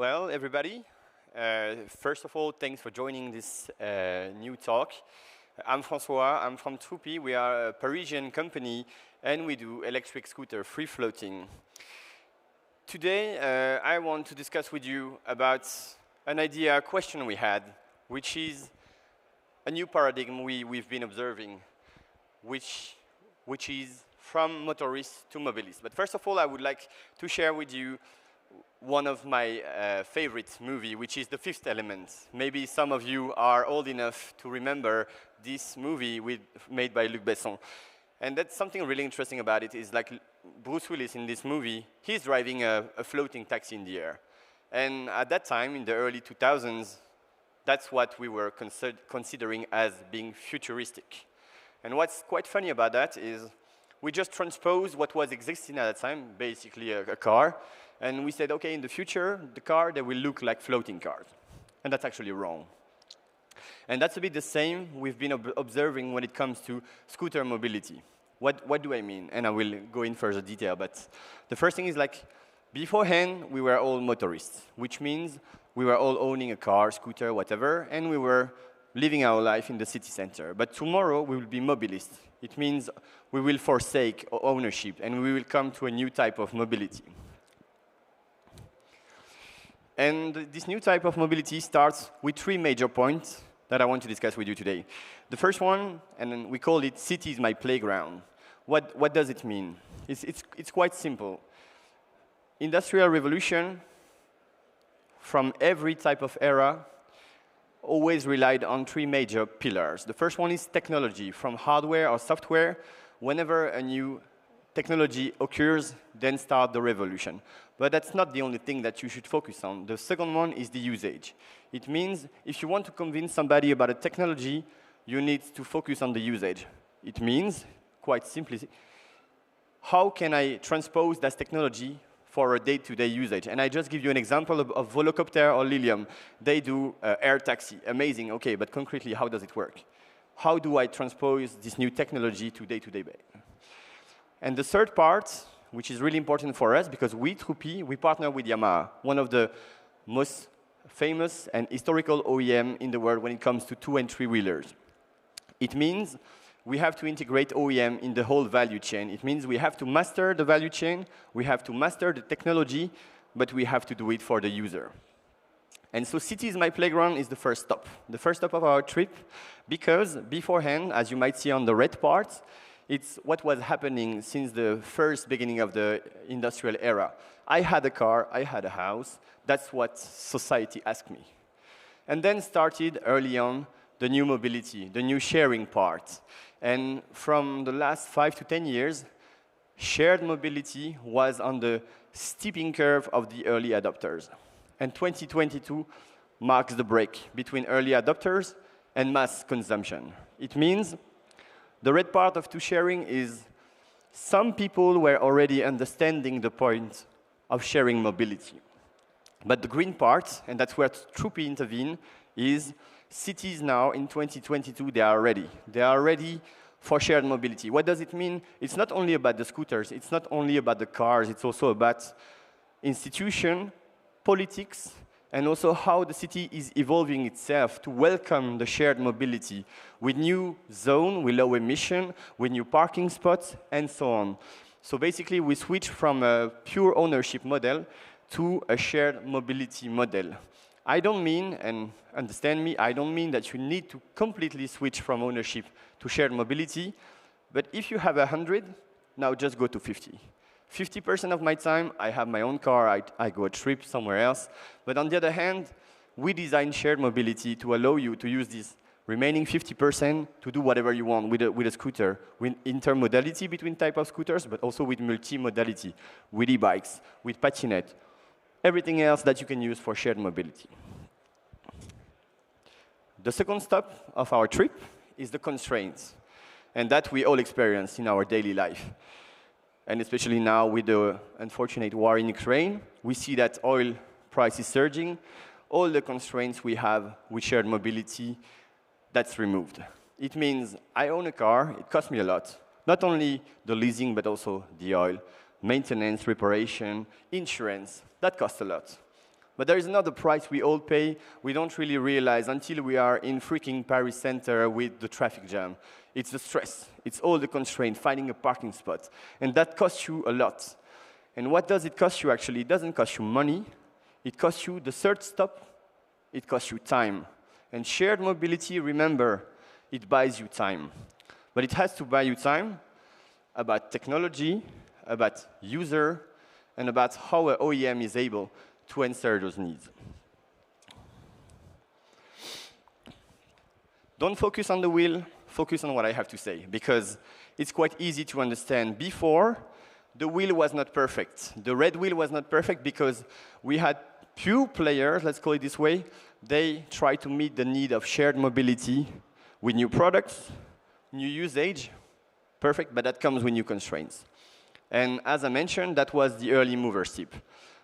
Well, everybody, first of all, thanks for joining this new talk. I'm Francois, I'm from Troopy. We are a Parisian company, and we do electric scooter free floating. Today, I want to discuss with you about an idea, a question we had, which is a new paradigm we've been observing, which is from motorists to mobilists. But first of all, I would like to share with you one of my favorite movies, which is The Fifth Element. Maybe some of you are old enough to remember this movie made by Luc Besson. And that's something really interesting about it is like Bruce Willis in this movie, he's driving a floating taxi in the air. And at that time, in the early 2000s, that's what we were considering as being futuristic. And what's quite funny about that is we just transposed what was existing at that time, basically a car, and we said, okay, in the future, the car, they will look like floating cars. And that's actually wrong. And that's a bit the same we've been observing when it comes to scooter mobility. What do I mean? And I will go in further detail, but the first thing is like, beforehand, we were all motorists, which means we were all owning a car, scooter, whatever, and we were living our life in the city center. But tomorrow, we will be mobilists. It means we will forsake ownership, and we will come to a new type of mobility. And this new type of mobility starts with three major points that I want to discuss with you today. The first one, and we call it "City is my playground." What does it mean? It's quite simple. Industrial revolution, from every type of era, always relied on three major pillars. The first one is technology, from hardware or software. Whenever a new technology occurs, then start the revolution. But that's not the only thing that you should focus on. The second one is the usage. It means if you want to convince somebody about a technology, you need to focus on the usage. It means, quite simply, how can I transpose that technology for a day-to-day usage? And I just give you an example of Volocopter or Lilium. They do air taxi, amazing, okay, but concretely, how does it work? How do I transpose this new technology to day-to-day basis? And the third part, which is really important for us, because we, Troopy, we partner with Yamaha, one of the most famous and historical OEM in the world when it comes to two- and three-wheelers. It means we have to integrate OEM in the whole value chain. It means we have to master the value chain, we have to master the technology, but we have to do it for the user. And so City is my playground is the first stop of our trip, because beforehand, as you might see on the red part, it's what was happening since the first beginning of the industrial era. I had a car, I had a house, that's what society asked me. And then started early on the new mobility, the new sharing part. And from the last 5 to 10 years, shared mobility was on the steeping curve of the early adopters. And 2022 marks the break between early adopters and mass consumption. It means the red part of sharing is some people were already understanding the point of sharing mobility. But the green part, and that's where Troopy intervene, is cities now in 2022, they are ready. They are ready for shared mobility. What does it mean? It's not only about the scooters, it's not only about the cars, it's also about institution, politics, and also how the city is evolving itself to welcome the shared mobility with new zone, with low emission, with new parking spots, and so on. So basically, we switch from a pure ownership model to a shared mobility model. I don't mean, and understand me, I don't mean that you need to completely switch from ownership to shared mobility, but if you have 100, now just go to 50. 50% of my time, I have my own car, I go a trip somewhere else. But on the other hand, we design shared mobility to allow you to use this remaining 50% to do whatever you want with a scooter, with intermodality between type of scooters, but also with multi-modality, with e-bikes, with patinette, everything else that you can use for shared mobility. The second stop of our trip is the constraints, and that we all experience in our daily life. And especially now with the unfortunate war in Ukraine, we see that oil price is surging. All the constraints we have with shared mobility, that's removed. It means I own a car, it costs me a lot. Not only the leasing, but also the oil, maintenance, reparation, insurance, that costs a lot. But there is another price we all pay we don't really realize until we are in freaking Paris center with the traffic jam. It's the stress. It's all the constraint, finding a parking spot. And that costs you a lot. And what does it cost you, actually? It doesn't cost you money. It costs you the third stop. It costs you time. And shared mobility, remember, it buys you time. But it has to buy you time about technology, about user, and about how an OEM is able to answer those needs. Don't focus on the wheel, focus on what I have to say, because it's quite easy to understand. Before, the wheel was not perfect. The red wheel was not perfect because we had few players, let's call it this way. They try to meet the need of shared mobility with new products, new usage. Perfect, but that comes with new constraints. And as I mentioned, that was the early mover tip.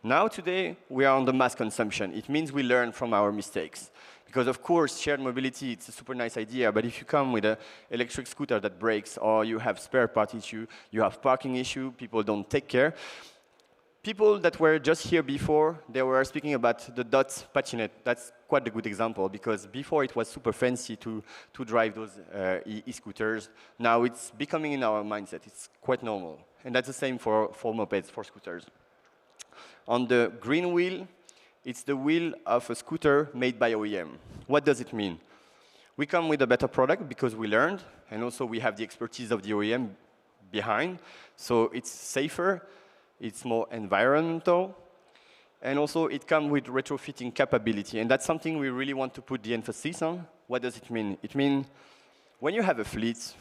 Now, today, we are on the mass consumption. It means we learn from our mistakes. Because, of course, shared mobility, it's a super nice idea, but if you come with an electric scooter that breaks, or you have spare part issue, you have parking issue, people don't take care. People that were just here before, they were speaking about the DOT patinette. That's quite a good example, because before it was super fancy to drive those e-scooters. Now it's becoming in our mindset. It's quite normal. And that's the same for mopeds, for scooters. On the green wheel, it's the wheel of a scooter made by OEM. What does it mean? We come with a better product because we learned, and also we have the expertise of the OEM behind. So it's safer, it's more environmental, and also it comes with retrofitting capability. And that's something we really want to put the emphasis on. What does it mean? It means when you have a fleet,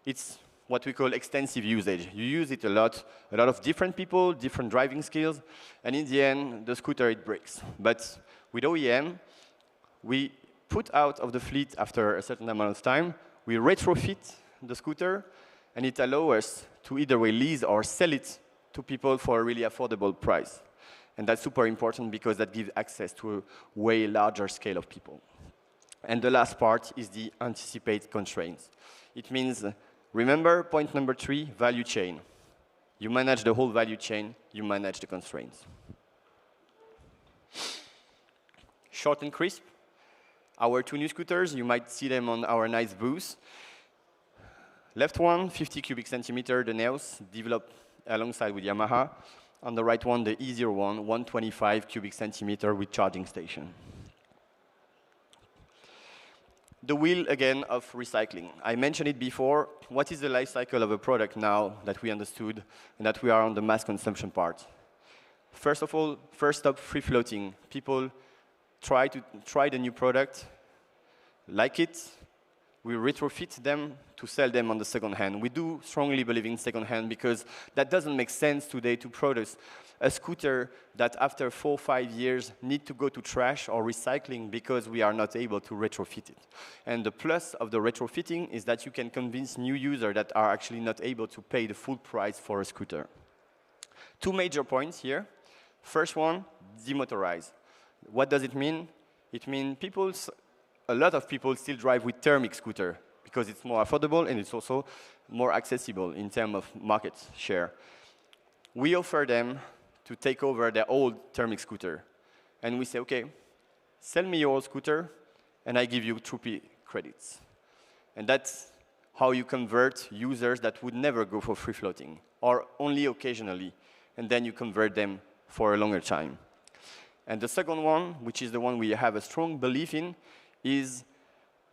it's what we call extensive usage. You use it a lot of different people, different driving skills, and in the end, the scooter, it breaks. But with OEM, we put out of the fleet after a certain amount of time, we retrofit the scooter, and it allows us to either way lease or sell it to people for a really affordable price. And that's super important because that gives access to a way larger scale of people. And the last part is the anticipate constraints. It means, remember point number 3, value chain. You manage the whole value chain, you manage the constraints. Short and crisp. Our 2 new scooters, you might see them on our nice booth. Left one, 50 cubic centimeter, the nails, developed alongside with Yamaha. On the right one, the easier one, 125 cubic centimeter with charging station. The wheel, again, of recycling. I mentioned it before. What is the life cycle of a product now that we understood and that we are on the mass consumption part? First of all, first stop, free floating. People try the new product, like it. We retrofit them to sell them on the second hand. We do strongly believe in second hand because that doesn't make sense today to produce a scooter that after 4 or 5 years need to go to trash or recycling because we are not able to retrofit it. And the plus of the retrofitting is that you can convince new users that are actually not able to pay the full price for a scooter. 2 major points here. First one, demotorize. What does it mean? It means a lot of people still drive with thermic scooter because it's more affordable and it's also more accessible in terms of market share. We offer them to take over their old thermic scooter. And we say, okay, sell me your old scooter and I give you Troopy credits. And that's how you convert users that would never go for free floating or only occasionally. And then you convert them for a longer time. And the second one, which is the one we have a strong belief in, is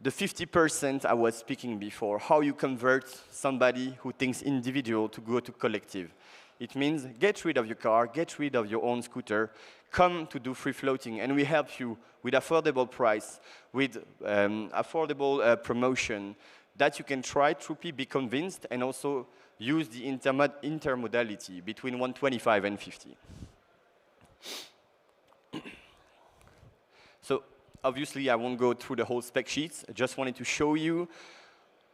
the 50% I was speaking before, how you convert somebody who thinks individual to go to collective. It means get rid of your car, get rid of your own scooter, come to do free floating, and we help you with affordable price, with affordable promotion, that you can try Troopy, be convinced, and also use the intermodality between 125 and 50. So obviously, I won't go through the whole spec sheets. I just wanted to show you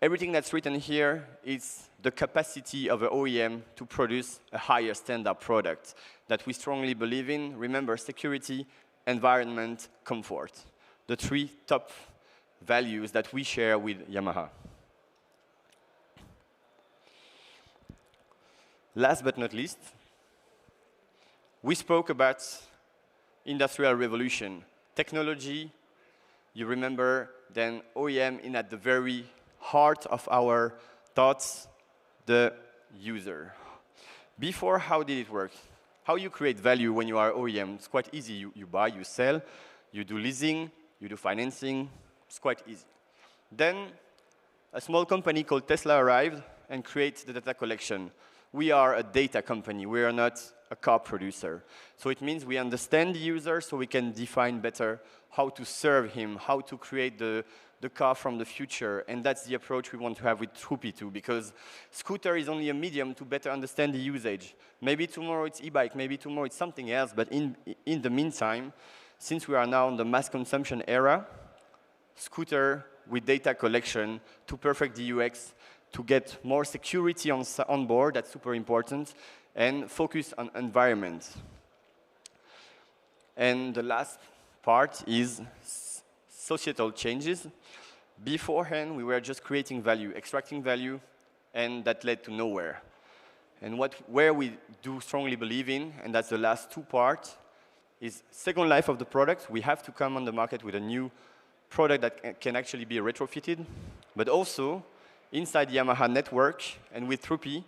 everything that's written here is the capacity of an OEM to produce a higher standard product that we strongly believe in. Remember, security, environment, comfort. The 3 top values that we share with Yamaha. Last but not least, we spoke about industrial revolution. Technology, you remember, then OEM in at the very heart of our thoughts, the user. Before, how did it work? How you create value when you are OEM? It's quite easy. You buy, you sell, you do leasing, you do financing. It's quite easy. Then a small company called Tesla arrived and created the data collection. We are a data company. We are not a car producer. So it means we understand the user so we can define better how to serve him, how to create the car from the future. And that's the approach we want to have with Troopy too, because scooter is only a medium to better understand the usage. Maybe tomorrow it's e-bike, maybe tomorrow it's something else, but in the meantime, since we are now in the mass consumption era, scooter with data collection to perfect the UX, to get more security on board, that's super important, and focus on environment. And the last part is societal changes. Beforehand, we were just creating value, extracting value, and that led to nowhere. And where we do strongly believe in, and that's the last two parts, is second life of the product. We have to come on the market with a new product that can actually be retrofitted, but also inside the Yamaha network and with Troopy,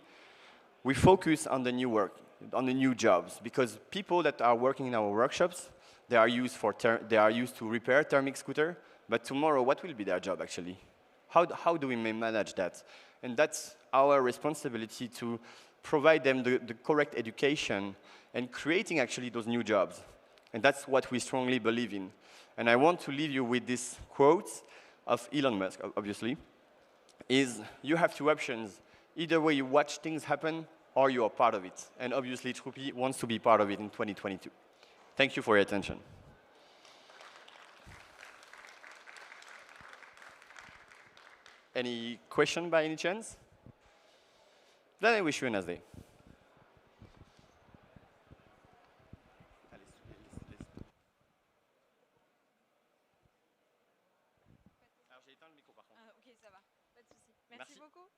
we focus on the new work, on the new jobs, because people that are working in our workshops, they are used to repair thermic scooter, but tomorrow, what will be their job actually? How do we manage that? And that's our responsibility to provide them the correct education and creating actually those new jobs. And that's what we strongly believe in. And I want to leave you with this quote of Elon Musk, obviously, is you have two options. Either way you watch things happen or you are part of it. And obviously Troopy wants to be part of it in 2022. Thank you for your attention. Any question by any chance? Then I wish you a nice day. Alors j'ai éteint le micro par contre. Ok, ça va, pas de souci. Merci Merci. beaucoup.